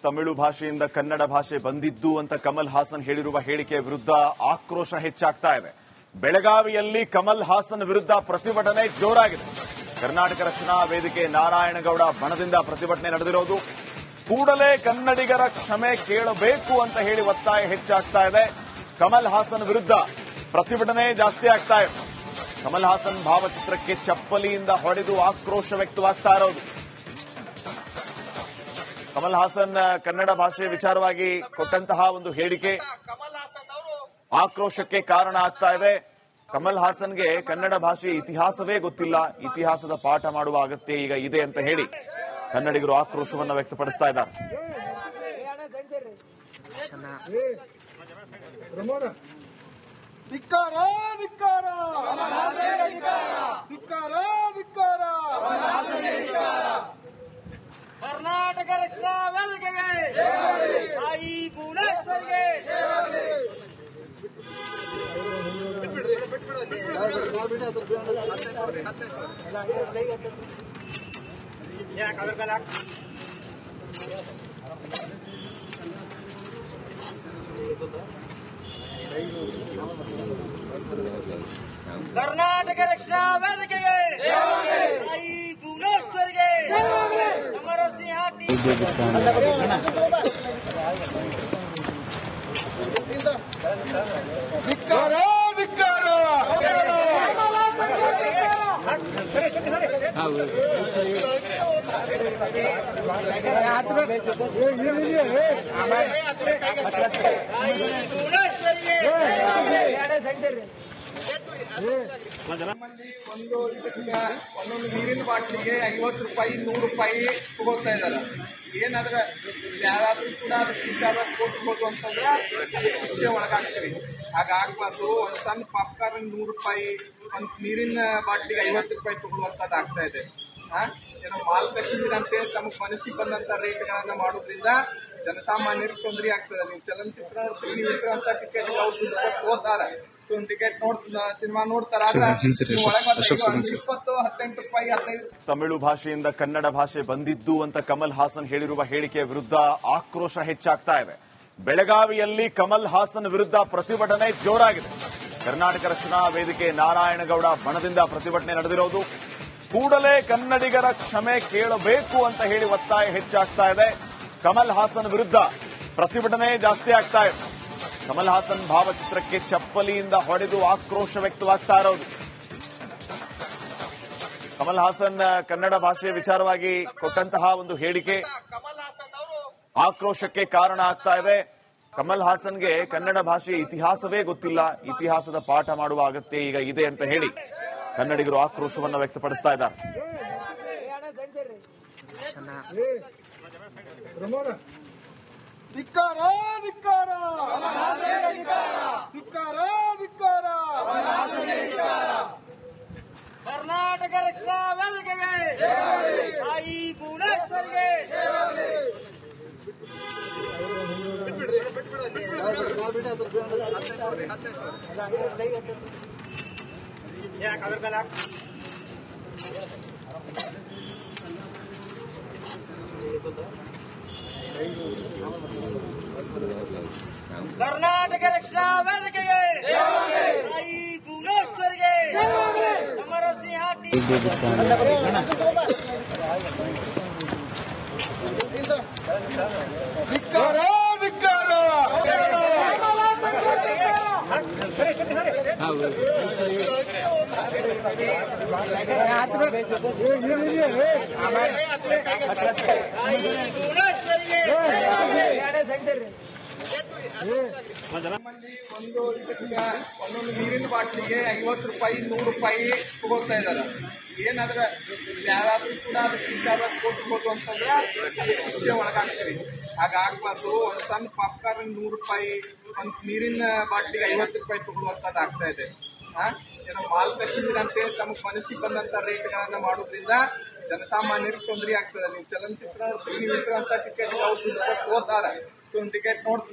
ತಮಿಳು ಭಾಷೆಯಿಂದ ಕನ್ನಡ ಭಾಷೆ ಬಂದಿದ್ದು ಅಂತ ಕಮಲ್ ಹಾಸನ್ ಹೇಳಿರುವ ಹೇಳಿಕೆ ವಿರುದ್ಧ ಆಕ್ರೋಶ ಹೆಚ್ಚಾಗ್ತಾ ಇದೆ. ಬೆಳಗಾವಿಯಲ್ಲಿ ಕಮಲ್ ಹಾಸನ್ ವಿರುದ್ಧ ಪ್ರತಿಭಟನೆ ಜೋರಾಗಿದೆ. ಕರ್ನಾಟಕ ರಕ್ಷಣಾ ವೇದಿಕೆ ನಾರಾಯಣಗೌಡ ಬಣದಿಂದ ಪ್ರತಿಭಟನೆ ನಡೆದಿರೋದು. ಕೂಡಲೇ ಕನ್ನಡಿಗರ ಕ್ಷಮೆ ಕೇಳಬೇಕು ಅಂತ ಹೇಳಿ ಒತ್ತಾಯ ಹೆಚ್ಚಾಗ್ತಾ ಇದೆ. ಕಮಲ್ ಹಾಸನ್ ವಿರುದ್ಧ ಪ್ರತಿಭಟನೆ ಜಾಸ್ತಿ ಆಗ್ತಾ ಇದೆ. ಕಮಲ್ ಹಾಸನ್ ಭಾವಚಿತ್ರಕ್ಕೆ ಚಪ್ಪಲಿಯಿಂದ ಹೊಡೆದು ಆಕ್ರೋಶ ವ್ಯಕ್ತವಾಗ್ತಾ ಇರೋದು. ಕಮಲ್ ಹಾಸನ್ ಕನ್ನಡ ಭಾಷೆ ವಿಚಾರವಾಗಿ ಕೊಟ್ಟಂತಹ ಒಂದು ಹೇಳಿಕೆ ಆಕ್ರೋಶಕ್ಕೆ ಕಾರಣ ಆಗ್ತಾ ಇದೆ. ಕಮಲ್ ಹಾಸನ್ಗೆ ಕನ್ನಡ ಭಾಷೆ ಇತಿಹಾಸವೇ ಗೊತ್ತಿಲ್ಲ, ಇತಿಹಾಸದ ಪಾಠ ಮಾಡುವ ಅಗತ್ಯ ಈಗ ಇದೆ ಅಂತ ಹೇಳಿ ಕನ್ನಡಿಗರು ಆಕ್ರೋಶವನ್ನು ವ್ಯಕ್ತಪಡಿಸ್ತಾ ಇದ್ದಾರೆ. ಧಿಕ್ಕಾರ ಧಿಕ್ಕಾರ ಧಿಕ್ಕಾರ ಧಿಕ್ಕಾರ ಕರ್ನಾಟಕ ರಕ್ಷಣಾ ವೇದಿಕೆಗೆ ತಾಯಿ ಭುವನೇಶ್ವರಿಗೆ ಕರ್ನಾಟಕ ರಕ್ಷಣಾ ವೇದಿಕೆಗೆ ತಾಯಿ ಭುವನೇಶ್ವರಿಗೆ ಅಮರ ಸಿಂಹಾಟಿ ಧಿಕ್ಕಾರ ಧಿಕ್ಕಾರ ಒಂದೊಂದು ನೀರಿನ ಬಾಟ್ಲಿಗೆ 50 ರೂಪಾಯಿ 100 ರೂಪಾಯಿ ತಗೋತಾ ಇದಾರೆ. ಏನಾದ್ರೆ ಯಾರಾದ್ರೂ ಕೂಡ ಅದಕ್ಕೆ ವಿಚಾರ ಕೊಟ್ಬೋದು ಅಂತಂದ್ರೆ ಅದಕ್ಕೆ ಶಿಕ್ಷೆ ಒಳಗಾಗ್ತೀವಿ. ಹಾಗಾಗ್ಬಾರ್ದು. ಒಂದು ಸಣ್ಣ ಪಾಪ್ಕಾರ್ನ್ 100 ರೂಪಾಯಿ, ಒಂದು ನೀರಿನ ಬಾಟ್ಲಿಗೆ 50 ರೂಪಾಯಿ ತಗೊಳ್ಳುವಂತದ್ದು ಆಗ್ತಾ ಇದೆ. ಏನೋ ಮಾಲ್ ಕಟ್ಟಿದ್ರೆ ಅಂತೇಳಿ ತಮಗೆ ಮನಸ್ಸಿಗೆ ಬಂದಂತ ರೇಟ್ಗಳನ್ನ ಮಾಡೋದ್ರಿಂದ ಜನಸಾಮಾನ್ಯರಿಗೆ ತೊಂದರೆ ಆಗ್ತದೆ. ನೀವು ಚಲನಚಿತ್ರ ನೋಡ್ತೀವಿ, ನೀವು ಇಟ್ಟಿರುವಂತ ಟಿಕೆಟ್ ಅವ್ರು ದುಡ್ಡು ಕೊಟ್ಟು ಹೋಗ್ತಾರೆ. ಟಿಕೆಟ್ ಸಿನಿಮಾ ನೋಡ್ತಾರ, 20, 18 ರೂಪಾಯಿ 15. ತಮಿಳು ಭಾಷೆಯಿಂದ ಕನ್ನಡ ಭಾಷೆ ಬಂದಿದ್ದು ಅಂತ ಕಮಲ್ ಹಾಸನ್ ಹೇಳಿರುವ ಹೇಳಿಕೆ ವಿರುದ್ಧ ಆಕ್ರೋಶ ಹೆಚ್ಚಾಗ್ತಾ ಇದೆ. ಬೆಳಗಾವಿಯಲ್ಲಿ ಕಮಲ್ ಹಾಸನ್ ವಿರುದ್ಧ ಪ್ರತಿಭಟನೆ ಜೋರಾಗಿದೆ. ಕರ್ನಾಟಕ ರಕ್ಷಣಾ ವೇದಿಕೆ ನಾರಾಯಣಗೌಡ ಬಣದಿಂದ ಪ್ರತಿಭಟನೆ ನಡೆದಿರೋದು. ಕೂಡಲೇ ಕನ್ನಡಿಗರ ಕ್ಷಮೆ ಕೇಳಬೇಕು ಅಂತ ಹೇಳಿ ಒತ್ತಾಯ ಹೆಚ್ಚಾಗ್ತಾ ಇದೆ. ಕಮಲ್ ಹಾಸನ್ ವಿರುದ್ಧ ಪ್ರತಿಭಟನೆ ಜಾಸ್ತಿ ಆಗ್ತಾ ಇದೆ. ಕಮಲ್ ಹಾಸನ್ ಭಾವಚಿತ್ರಕ್ಕೆ ಚಪ್ಪಲಿಯಿಂದ ಹೊಡೆದು ಆಕ್ರೋಶ ವ್ಯಕ್ತವಾಗ್ತಾ ಇರೋದು. ಕಮಲ್ ಹಾಸನ್ ಕನ್ನಡ ಭಾಷೆ ವಿಚಾರವಾಗಿ ಕೊಟ್ಟಂತಹ ಒಂದು ಹೇಳಿಕೆ ಆಕ್ರೋಶಕ್ಕೆ ಕಾರಣ ಆಗ್ತಾ ಇದೆ. ಕಮಲ್ ಹಾಸನ್ಗೆ ಕನ್ನಡ ಭಾಷೆ ಇತಿಹಾಸವೇ ಗೊತ್ತಿಲ್ಲ, ಇತಿಹಾಸದ ಪಾಠ ಮಾಡುವ ಅಗತ್ಯ ಈಗ ಇದೆ ಅಂತ ಹೇಳಿ ಕನ್ನಡಿಗರು ಆಕ್ರೋಶವನ್ನು ವ್ಯಕ್ತಪಡಿಸ್ತಾ ಇದ್ದಾರೆ. ಧಿಕ್ಕಾರ ಧಿಕ್ಕಾರ ಧಿಕ್ಕಾರ ಧಿಕ್ಕಾರ ಕರ್ನಾಟಕ ರಕ್ಷಣಾ ವೇದಿಕೆಗೆ ತಾಯಿ ಭುವನೇಶ್ವರಿಗೆ ಕರ್ನಾಟಕ ರಕ್ಷಣಾ ವೇದಿಕೆಗೆ ತಾಯಿ ಭುವನೇಶ್ವರಿಗೆ ಅಮರ ಸಿಂಹಾಟಿ ಧಿಕ್ಕಾರ ಧಿಕ್ಕಾರ ಒಂದೊಂದು ನೀರಿನ ಬಾಟ್ಲಿಗೆ 50 ರೂಪಾಯಿ 100 ರೂಪಾಯಿ ತಗೋತಾ ಇದಾರೆ. ಏನಾದ್ರೆ ಯಾರಾದ್ರೂ ಕೂಡ ಅದಕ್ಕೆ ವಿಚಾರ ಕೊಟ್ಬೋದು ಅಂತಂದ್ರೆ ಅದಕ್ಕೆ ಶಿಕ್ಷೆ ಒಳಗಾಗ್ತೀವಿ. ಹಾಗಾಗ್ಬಾರ್ದು. ಒಂದು ಸಣ್ಣ ಪಾಪ್ಕಾರ್ನ್ 100 ರೂಪಾಯಿ, ಒಂದು ನೀರಿನ ಬಾಟ್ಲಿಗೆ 50 ರೂಪಾಯಿ ತಗೊಳ್ಳುವಂತದ್ದು ಆಗ್ತಾ ಇದೆ. ಏನೋ ಮಾಲ್ ಕಟ್ಟಿದ್ರೆ ಅಂತೇಳಿ ತಮಗೆ ಮನಸ್ಸಿಗೆ ಬಂದಂತ ರೇಟ್ಗಳನ್ನ ಮಾಡೋದ್ರಿಂದ ಜನಸಾಮಾನ್ಯರಿಗೆ ತೊಂದರೆ ಆಗ್ತದೆ. ನೀವು ಚಲನಚಿತ್ರ ನೋಡ್ತೀವಿ, ನೀವು ಇಟ್ಟಿರುವಂತ ಟಿಕೆಟ್ ಅವ್ರು ದುಡ್ಡು ಕೊಟ್ಟು ಹೋಗ್ತಾರೆ. ಟಿಕೆಟ್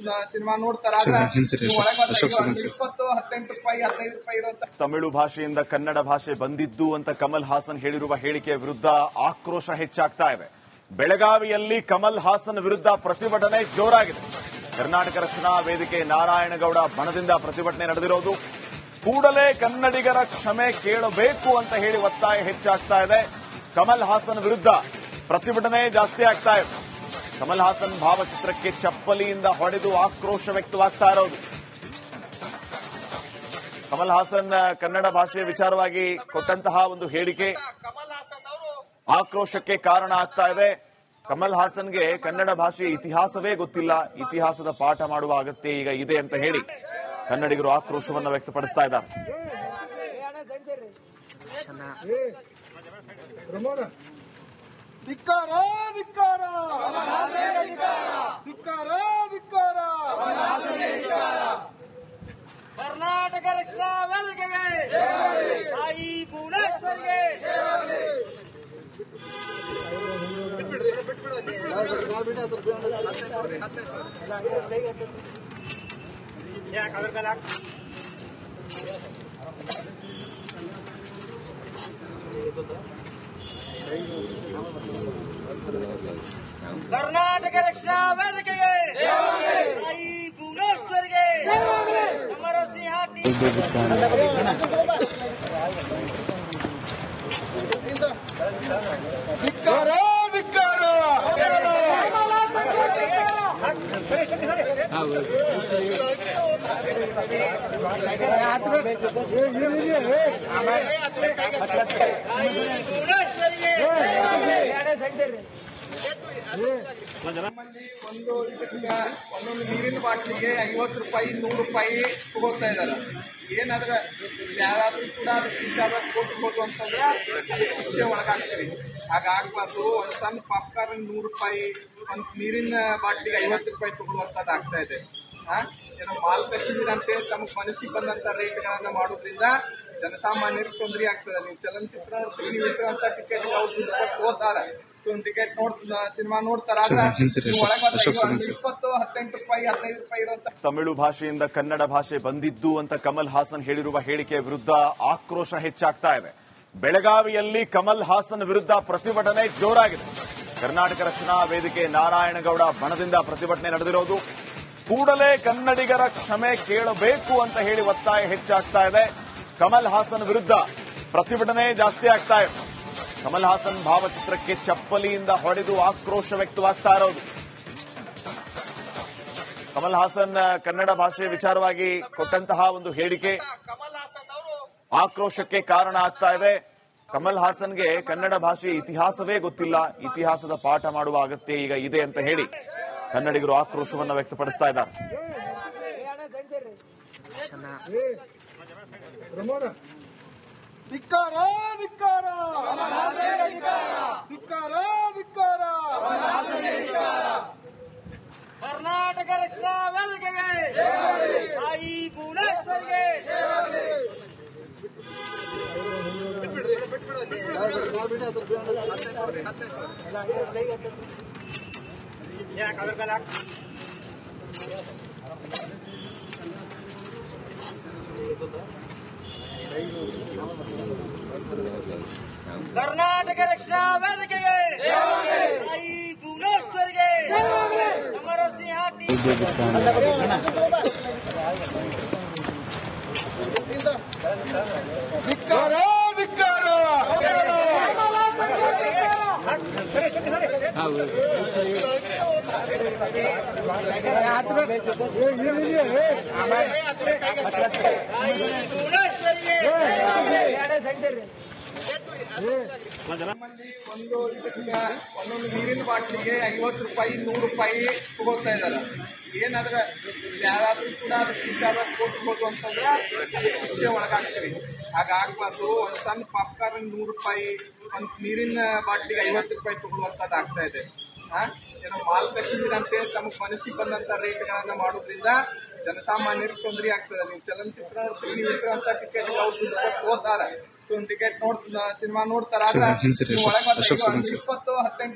ಸಿನಿಮಾ ನೋಡ್ತಾರ, 20, 18 ರೂಪಾಯಿ 15 ರೂಪಾಯಿ ಇರುವಂತ. ತಮಿಳು ಭಾಷೆಯಿಂದ ಕನ್ನಡ ಭಾಷೆ ಬಂದಿದ್ದು ಅಂತ ಕಮಲ್ ಹಾಸನ್ ಹೇಳಿರುವ ಹೇಳಿಕೆ ವಿರುದ್ಧ ಆಕ್ರೋಶ ಹೆಚ್ಚಾಗ್ತಾ ಇದೆ. ಬೆಳಗಾವಿಯಲ್ಲಿ ಕಮಲ್ ಹಾಸನ್ ವಿರುದ್ಧ ಪ್ರತಿಭಟನೆ ಜೋರಾಗಿದೆ. ಕರ್ನಾಟಕ ರಕ್ಷಣಾ ವೇದಿಕೆ ನಾರಾಯಣಗೌಡ ಬಣದಿಂದ ಪ್ರತಿಭಟನೆ ನಡೆದಿರೋದು. ಕೂಡಲೇ ಕನ್ನಡಿಗರ ಕ್ಷಮೆ ಕೇಳಬೇಕು ಅಂತ ಹೇಳಿ ಒತ್ತಾಯ ಹೆಚ್ಚಾಗ್ತಾ ಇದೆ. ಕಮಲ್ ಹಾಸನ್ ವಿರುದ್ಧ ಪ್ರತಿಭಟನೆ ಜಾಸ್ತಿ ಆಗ್ತಾ ಇದೆ. ಕಮಲ್ ಹಾಸನ್ ಭಾವಚಿತ್ರಕ್ಕೆ ಚಪ್ಪಲಿಯಿಂದ ಹೊಡೆದು ಆಕ್ರೋಶ ವ್ಯಕ್ತವಾಗ್ತಾ ಇರೋದು. ಕಮಲ್ ಹಾಸನ್ ಕನ್ನಡ ಭಾಷೆಯ ವಿಚಾರವಾಗಿ ಕೊಟ್ಟಂತಹ ಒಂದು ಹೇಳಿಕೆ ಆಕ್ರೋಶಕ್ಕೆ ಕಾರಣ ಆಗ್ತಾ ಇದೆ. ಕಮಲ್ ಹಾಸನ್ಗೆ ಕನ್ನಡ ಭಾಷೆಯ ಇತಿಹಾಸವೇ ಗೊತ್ತಿಲ್ಲ, ಇತಿಹಾಸದ ಪಾಠ ಮಾಡುವ ಅಗತ್ಯ ಈಗ ಇದೆ ಅಂತ ಹೇಳಿ ಕನ್ನಡಿಗರು ಆಕ್ರೋಶವನ್ನು ವ್ಯಕ್ತಪಡಿಸ್ತಾ ಇದ್ದಾರೆ. ಕರ್ನಾಟಕ ರಕ್ಷಣಾ ವೇದಿಕೆಗೆ ತಾಯಿ ಭುವನೇಶ್ವರಿಗೆ ಕರ್ನಾಟಕ ರಕ್ಷಣಾ ವೇದಿಕೆಗೆ ತಾಯಿ ಭುವನೇಶ್ವರಿಗೆ ಅಮರ ಸಿಂಹ ನಮ್ಮಲ್ಲಿ ಒಂದೊಂದು ನೀರಿನ ಬಾಟ್ಲಿಗೆ 50 ರೂಪಾಯಿ 100 ರೂಪಾಯಿ ತಗೋತಾ ಇದಾರೆ. ಏನಾದ್ರೆ ಯಾರಾದ್ರೂ ಕೂಡ ಅದಕ್ಕೆ ವಿಚಾರ ಕೊಟ್ಬೋದು ಅಂತಂದ್ರೆ ಅದಕ್ಕೆ ಶಿಕ್ಷೆ ಒಳಗಾಗ್ತೀವಿ. ಹಾಗಾಗ್ಬಾರ್ದು. ಒಂದು ಸಣ್ಣ ಪಾಪ್ಕಾರ್ನ್ 100 ರೂಪಾಯಿ, ಒಂದು ನೀರಿನ ಬಾಟ್ಲಿಗೆ 50 ರೂಪಾಯಿ ತಗೊಳ್ಳುವಂತದ್ದು ಆಗ್ತಾ ಇದೆ. ಏನೋ ಮಾಲ್ ಕಸ್ಟಮರ್ ಅಂತೇಳಿ ತಮಗೆ ಮನಸ್ಸಿಗೆ ಬಂದಂತ ರೇಟ್ಗಳನ್ನ ಮಾಡೋದ್ರಿಂದ ಜನಸಾಮಾನ್ಯರಿಗೆ ತೊಂದರೆ ಆಗ್ತದೆ. ನೀವು ಚಲನಚಿತ್ರ ನೀವು ಇಟ್ಟಿರುವಂತ ಟಿಕೆಟ್ ಅವ್ರು ದುಡ್ಡು ಕೊಟ್ಟು ಹೋಗ್ತಾರೆ. ಟಿಕೆಟ್ ಸಿನಿಮಾ ನೋಡ್ತಾರ, 20, 18 ರೂಪಾಯಿ 15 ರೂಪಾಯಿ ಇರುವಂತ. ತಮಿಳು ಭಾಷೆಯಿಂದ ಕನ್ನಡ ಭಾಷೆ ಬಂದಿದ್ದು ಅಂತ ಕಮಲ್ ಹಾಸನ್ ಹೇಳಿರುವ ಹೇಳಿಕೆಯ ವಿರುದ್ಧ ಆಕ್ರೋಶ ಹೆಚ್ಚಾಗ್ತಾ ಇದೆ. ಬೆಳಗಾವಿಯಲ್ಲಿ ಕಮಲ್ ಹಾಸನ್ ವಿರುದ್ಧ ಪ್ರತಿಭಟನೆ ಜೋರಾಗಿದೆ. ಕರ್ನಾಟಕ ರಕ್ಷಣಾ ವೇದಿಕೆ ನಾರಾಯಣಗೌಡ ಬಣದಿಂದ ಪ್ರತಿಭಟನೆ ನಡೆದಿರೋದು. ಕೂಡಲೇ ಕನ್ನಡಿಗರ ಕ್ಷಮೆ ಕೇಳಬೇಕು ಅಂತ ಹೇಳಿ ಒತ್ತಾಯ ಹೆಚ್ಚಾಗ್ತಾ ಇದೆ. ಕಮಲ್ ಹಾಸನ್ ವಿರುದ್ಧ ಪ್ರತಿಭಟನೆ ಜಾಸ್ತಿ ಆಗ್ತಾ ಇದೆ. ಕಮಲ್ ಹಾಸನ್ ಭಾವಚಿತ್ರಕ್ಕೆ ಚಪ್ಪಲಿಯಿಂದ ಹೊಡೆದು ಆಕ್ರೋಶ ವ್ಯಕ್ತವಾಗ್ತಾ ಇರೋದು. ಕಮಲ್ ಹಾಸನ್ ಕನ್ನಡ ಭಾಷೆಯ ವಿಚಾರವಾಗಿ ಕೊಟ್ಟಂತಹ ಒಂದು ಹೇಳಿಕೆ ಆಕ್ರೋಶಕ್ಕೆ ಕಾರಣ ಆಗ್ತಾ ಇದೆ. ಕಮಲ್ ಹಾಸನ್ಗೆ ಕನ್ನಡ ಭಾಷೆಯ ಇತಿಹಾಸವೇ ಗೊತ್ತಿಲ್ಲ, ಇತಿಹಾಸದ ಪಾಠ ಮಾಡುವ ಅಗತ್ಯ ಈಗ ಇದೆ ಅಂತ ಹೇಳಿ ಕನ್ನಡಿಗರು ಆಕ್ರೋಶವನ್ನು ವ್ಯಕ್ತಪಡಿಸ್ತಾ ಇದ್ದಾರೆ. ಕರ್ನಾಟಕ ರಕ್ಷಣಾ ವೇದಿಕೆಗೆ ತಾಯಿ ಭುವನೇಶ್ವರಿಗೆ ಕರ್ನಾಟಕ ರಕ್ಷಣಾ ವೇದಿಕೆಗೆ ತಾಯಿ ಭುವನೇಶ್ವರಿಗೆ ಅಮರ ಸಿಂಹ ನಮ್ಮಲ್ಲಿ ಒಂದೊಂದು ನೀರಿನ ಬಾಟ್ಲಿಗೆ 50 ರೂಪಾಯಿ 100 ರೂಪಾಯಿ ತಗೋತಾ ಇದಾರೆ. ಏನಾದ್ರೆ ಯಾರಾದ್ರೂ ಕೂಡ ಅದಕ್ಕೆ ವಿಚಾರ ಕೊಟ್ಬೋದು ಅಂತಂದ್ರೆ ಅದಕ್ಕೆ ಶಿಕ್ಷೆ ಒಳಗಾಗ್ತೀವಿ. ಹಾಗಾಗ್ಬಾರ್ದು. ಒಂದು ಸಣ್ಣ ಪಾಪ್ಕಾರ್ನ್ 100 ರೂಪಾಯಿ, ಒಂದು ನೀರಿನ ಬಾಟ್ಲಿಗೆ 50 ರೂಪಾಯಿ ತಗೊಳ್ಳುವಂತದ್ದು ಆಗ್ತಾ ಇದೆ. ಏನೋ ಮಾಲ್ ಕಸ್ಟಮರ್ ಅಂತೇಳಿ ತಮಗೆ ಮನಸ್ಸಿಗೆ ಬಂದಂತ ರೇಟ್ಗಳನ್ನ ಮಾಡೋದ್ರಿಂದ ಜನಸಾಮಾನ್ಯರಿಗೆ ತೊಂದರೆ ಆಗ್ತದೆ. ನೀವು ಚಲನಚಿತ್ರ ನೀವು ಇಟ್ಟಿರುವಂತ ಟಿಕೆಟ್ ಅವ್ರು ದುಡ್ಡು ಕೊಟ್ಟು ಹೋಗ್ತಾರೆ. ಟಿಕೆಟ್ ಸಿನಿಮಾ ನೋಡ್ತಾರ, 20, 18